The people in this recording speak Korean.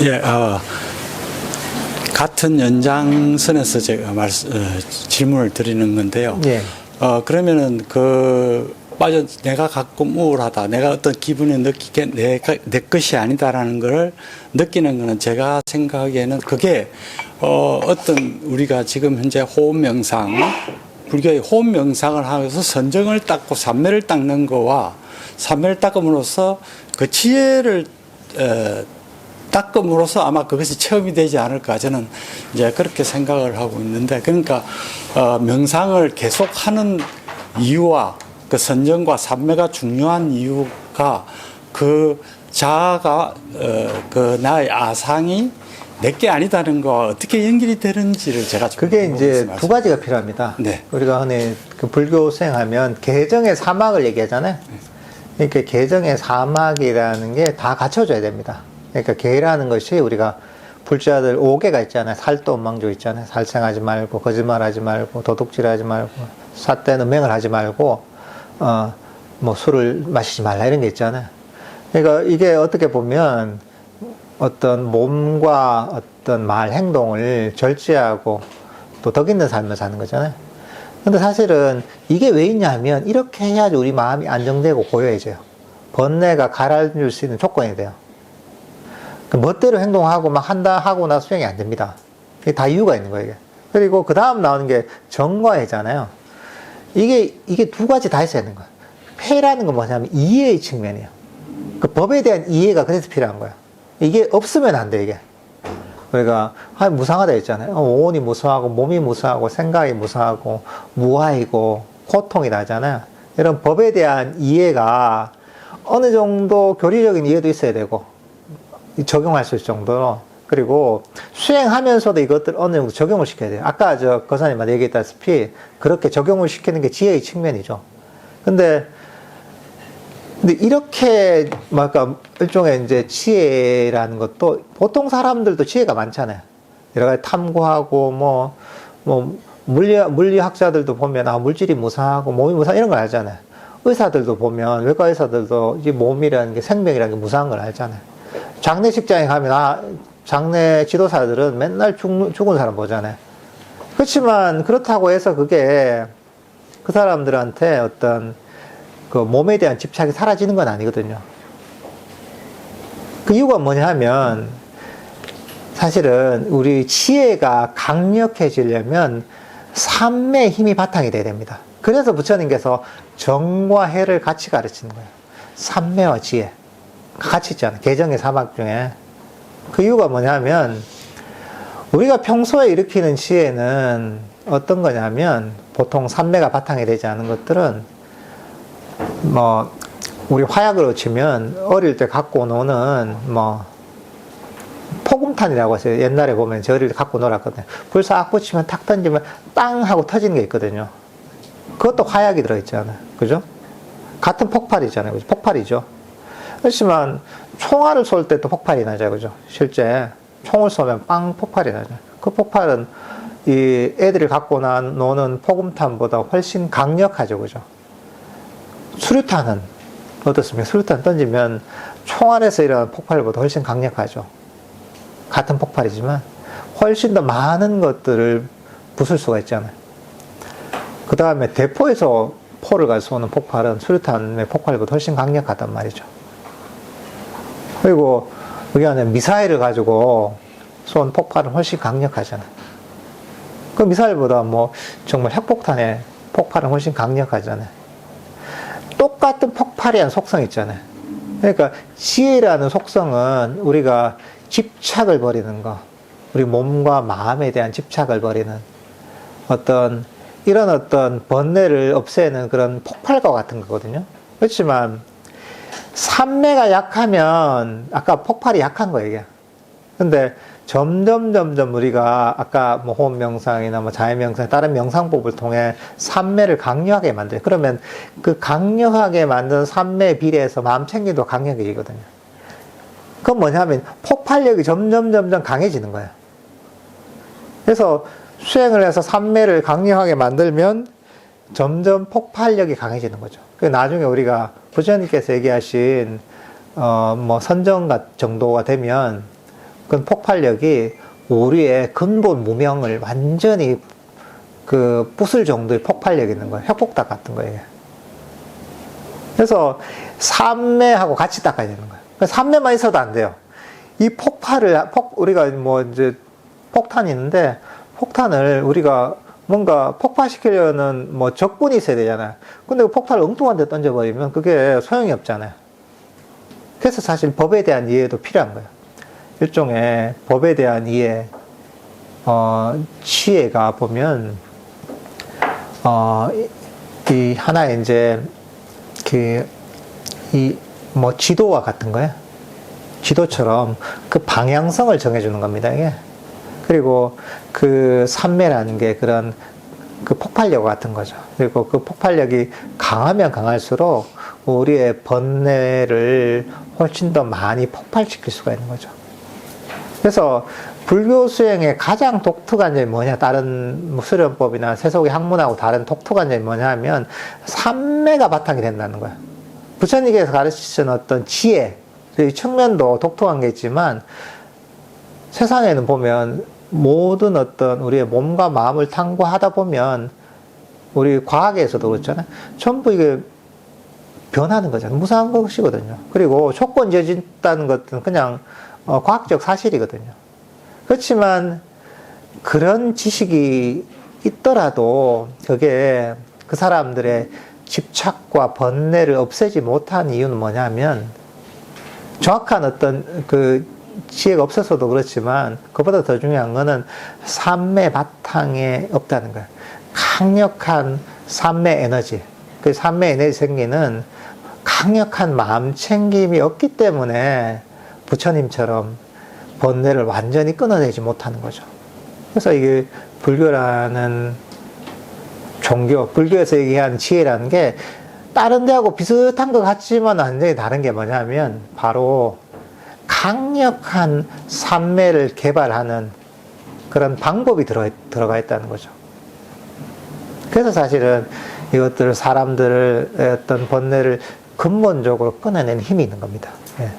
예, 같은 연장선에서 제가 질문을 드리는 건데요. 예. 그러면은 내가 가끔 우울하다, 내가 어떤 기분을 느끼게 내 것이 아니다라는 걸 느끼는 거는 제가 생각하기에는 그게 어떤 우리가 지금 현재 호흡 명상, 불교의 호흡 명상을 하면서 선정을 닦고 삼매를 닦는 거와 삼매를 닦음으로써 그 지혜를 닦음으로써 아마 그것이 체험이 되지 않을까 저는 이제 그렇게 생각을 하고 있는데, 그러니까 명상을 계속하는 이유와 그 선정과 삼매가 중요한 이유가 그 자아가 그 나의 아상이 내게 아니다는 거와 어떻게 연결이 되는지를 제가 좀 그게 이제 두 가지가 필요합니다. 네. 우리가 흔히 그 불교 수행하면 계정의 사막을 얘기하잖아요. 그러니까 계정의 사막이라는 게 다 갖춰져야 됩니다. 그러니까 계라는 것이 우리가 불자들 5개가 있잖아요. 살도망조 있잖아요. 살생하지 말고, 거짓말하지 말고, 도둑질하지 말고, 삿된 음행을 하지 말고, 뭐 술을 마시지 말라 이런 게 있잖아요. 그러니까 이게 어떻게 보면 어떤 몸과 어떤 말, 행동을 절제하고 또 덕 있는 삶을 사는 거잖아요. 근데 사실은 이게 왜 있냐면 이렇게 해야지 우리 마음이 안정되고 고요해져요. 번뇌가 가라앉을 수 있는 조건이 돼요. 멋대로 행동하고 막 한다 하고 나 수행이 안 됩니다. 이게 다 이유가 있는 거예요, 이게. 그리고 그 다음 나오는 게 정과해잖아요. 이게 두 가지 다 있어야 되는 거예요. 폐라는 건 뭐냐면 이해의 측면이에요. 그 법에 대한 이해가 그래서 필요한 거예요. 이게 없으면 안 돼, 이게. 우리가, 무상하다 했잖아요. 오온이 무상하고, 몸이 무상하고, 생각이 무상하고, 무아이고, 고통이 나잖아요. 이런 법에 대한 이해가 어느 정도 교리적인 이해도 있어야 되고, 적용할 수 있을 정도로. 그리고 수행하면서도 이것들 어느 정도 적용을 시켜야 돼요. 아까 거사님한테 얘기했다시피 그렇게 적용을 시키는 게 지혜의 측면이죠. 근데 이렇게 뭐랄까 일종의 이제 지혜라는 것도 보통 사람들도 지혜가 많잖아요. 여러 가지 탐구하고 뭐 물리학자들도 보면 물질이 무상하고 몸이 무상 이런 걸 알잖아요. 의사들도 보면 외과 의사들도 이 몸이라는 게 생명이라는 게 무상한 걸 알잖아요. 장례식장에 가면 장례 지도사들은 맨날 죽은 사람 보잖아요. 그렇지만 그렇다고 해서 그게 그 사람들한테 어떤 그 몸에 대한 집착이 사라지는 건 아니거든요. 그 이유가 뭐냐 하면 사실은 우리 지혜가 강력해지려면 삼매의 힘이 바탕이 돼야 됩니다. 그래서 부처님께서 정과 해를 같이 가르치는 거예요. 삼매와 지혜 같이 있잖아요. 계정의 사막 중에. 그 이유가 뭐냐면 우리가 평소에 일으키는 지혜는 어떤 거냐면 보통 삼매가 바탕이 되지 않은 것들은 우리 화약으로 치면 어릴 때 갖고 노는 포금탄이라고 했어요. 옛날에 보면 저 어릴 때 갖고 놀았거든요. 불 싹 붙이면 탁 던지면 빵 하고 터지는 게 있거든요. 그것도 화약이 들어있잖아요. 그죠? 같은 폭발이잖아요. 그죠? 폭발이죠. 그렇지만 총알을 쏠 때 또 폭발이 나죠. 그죠? 실제 총을 쏘면 빵 폭발이 나죠. 그 폭발은 이 애들이 갖고 노는 포금탄보다 훨씬 강력하죠. 그죠? 수류탄은 어떻습니까? 수류탄 던지면 총알에서 일어나는 폭발보다 훨씬 강력하죠. 같은 폭발이지만 훨씬 더 많은 것들을 부술 수가 있잖아요. 그 다음에 대포에서 포를 가서 쏘는 폭발은 수류탄의 폭발보다 훨씬 강력하단 말이죠. 그리고 여기 안에 미사일을 가지고 쏜 폭발은 훨씬 강력하잖아요. 그 미사일보다 정말 핵폭탄의 폭발은 훨씬 강력하잖아요. 똑같은 폭발에 대한 속성이 있잖아요. 그러니까 지혜라는 속성은 우리가 집착을 버리는 거, 우리 몸과 마음에 대한 집착을 버리는 이런 어떤 번뇌를 없애는 그런 폭발과 같은 거거든요. 그렇지만 삼매가 약하면 아까 폭발이 약한 거예요, 이게. 근데 점점 우리가 아까 호흡 명상이나 자해 명상, 다른 명상법을 통해 삼매를 강력하게 만들어요. 그러면 그 강력하게 만든 삼매에 비례해서 마음 챙기도 강력해지거든요. 그건 뭐냐면 폭발력이 점점 강해지는 거예요. 그래서 수행을 해서 삼매를 강력하게 만들면 점점 폭발력이 강해지는 거죠. 나중에 우리가 부처님께서 얘기하신 선정 정도가 되면 그 폭발력이 우리의 근본 무명을 완전히 그 부술 정도의 폭발력이 있는 거예요. 혁폭탄 같은 거예요. 그래서 삼매하고 같이 닦아야 되는 거예요. 삼매만 있어도 안 돼요. 이 우리가 뭐 이제 폭탄이 있는데, 폭탄을 우리가 뭔가 폭파시키려는 뭐 적분이 있어야 되잖아요. 근데 그 폭탄을 엉뚱한 데 던져버리면 그게 소용이 없잖아요. 그래서 사실 법에 대한 이해도 필요한 거예요. 일종의 법에 대한 이해, 지혜가 보면, 이 하나의 이제, 뭐 지도와 같은 거예요. 지도처럼 그 방향성을 정해주는 겁니다, 이게. 그리고 그 산매라는 게 그런 그 폭발력 같은 거죠. 그리고 그 폭발력이 강하면 강할수록 우리의 번뇌를 훨씬 더 많이 폭발시킬 수가 있는 거죠. 그래서 불교 수행의 가장 독특한 점이 뭐냐, 다른 수련법이나 세속의 학문하고 다른 독특한 점이 뭐냐 하면 삼매가 바탕이 된다는 거예요. 부처님께서 가르치신 어떤 지혜, 이 측면도 독특한 게 있지만 세상에는 보면 모든 어떤 우리의 몸과 마음을 탐구하다 보면 우리 과학에서도 그렇잖아요. 전부 이게 변하는 거잖아요. 무상한 것이거든요. 그리고 조건 지어진다는 것은 그냥 과학적 사실이거든요. 그렇지만 그런 지식이 있더라도 그게 그 사람들의 집착과 번뇌를 없애지 못한 이유는 뭐냐면 정확한 어떤 그 지혜가 없어서도 그렇지만 그보다 더 중요한 거는 삼매 바탕에 없다는 거예요. 강력한 삼매 에너지, 그 삼매 에너지 생기는 강력한 마음 챙김이 없기 때문에 부처님처럼 번뇌를 완전히 끊어내지 못하는 거죠. 그래서 이게 불교라는 종교, 불교에서 얘기한 지혜라는 게 다른 데하고 비슷한 것 같지만 완전히 다른 게 뭐냐면 바로 강력한 삼매를 개발하는 그런 방법이 들어가 있다는 거죠. 그래서 사실은 이것들 사람들의 어떤 번뇌를 근본적으로 끊어내는 힘이 있는 겁니다. 예.